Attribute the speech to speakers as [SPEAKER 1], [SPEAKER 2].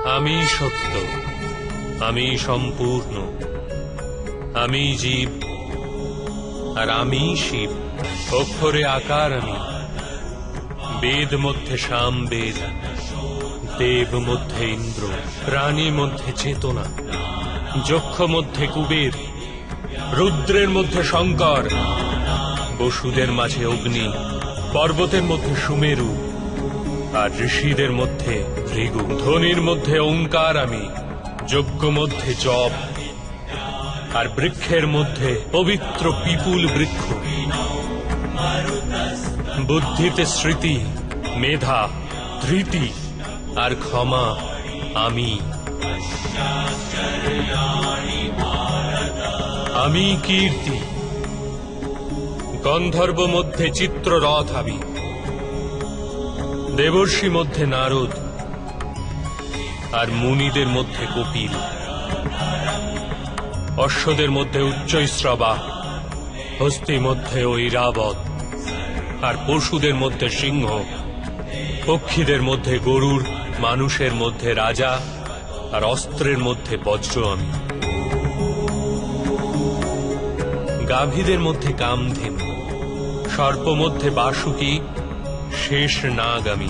[SPEAKER 1] আমি সত্য, আমি সম্পূর্ণ, আমি জীব, আর আমি শিব। অক্ষরে আকার আমি, বেদ মধ্যে সাম বেদ, দেব মধ্যে ইন্দ্র, প্রাণী মধ্যে চেতনা, যক্ষ মধ্যে কুবের, রুদ্রের মধ্যে শঙ্কর, বসুদের মাঝে অগ্নি, পর্বতের মধ্যে সুমেরু, আর ঋষিদের মধ্যে ভৃগু। ধ্বনির মধ্যে ওঙ্কার আমি, যজ্ঞ মধ্যে জপ, আর বৃক্ষের মধ্যে পবিত্র পিপুল বৃক্ষ। বুদ্ধিতে স্মৃতি, মেধা, ধৃতি, আর ক্ষমা আমি। আমি কীর্তি, গন্ধর্ব মধ্যে চিত্ররথ আমি, দেবর্ষি মধ্যে নারদ, আর মুনিদের মধ্যে কপিল। অশ্বদের মধ্যে উচ্চৈশ্রবা, হস্তি মধ্যে ঐরাবত, আর পশুদের মধ্যে সিংহ, পক্ষীদের মধ্যে গরুড়, মানুষের মধ্যে রাজা, আর অস্ত্রের মধ্যে বজ্র আমি। গাভীদের মধ্যে কামধেনু, সর্প মধ্যে বাসুকী, শেষ নাগ আমি।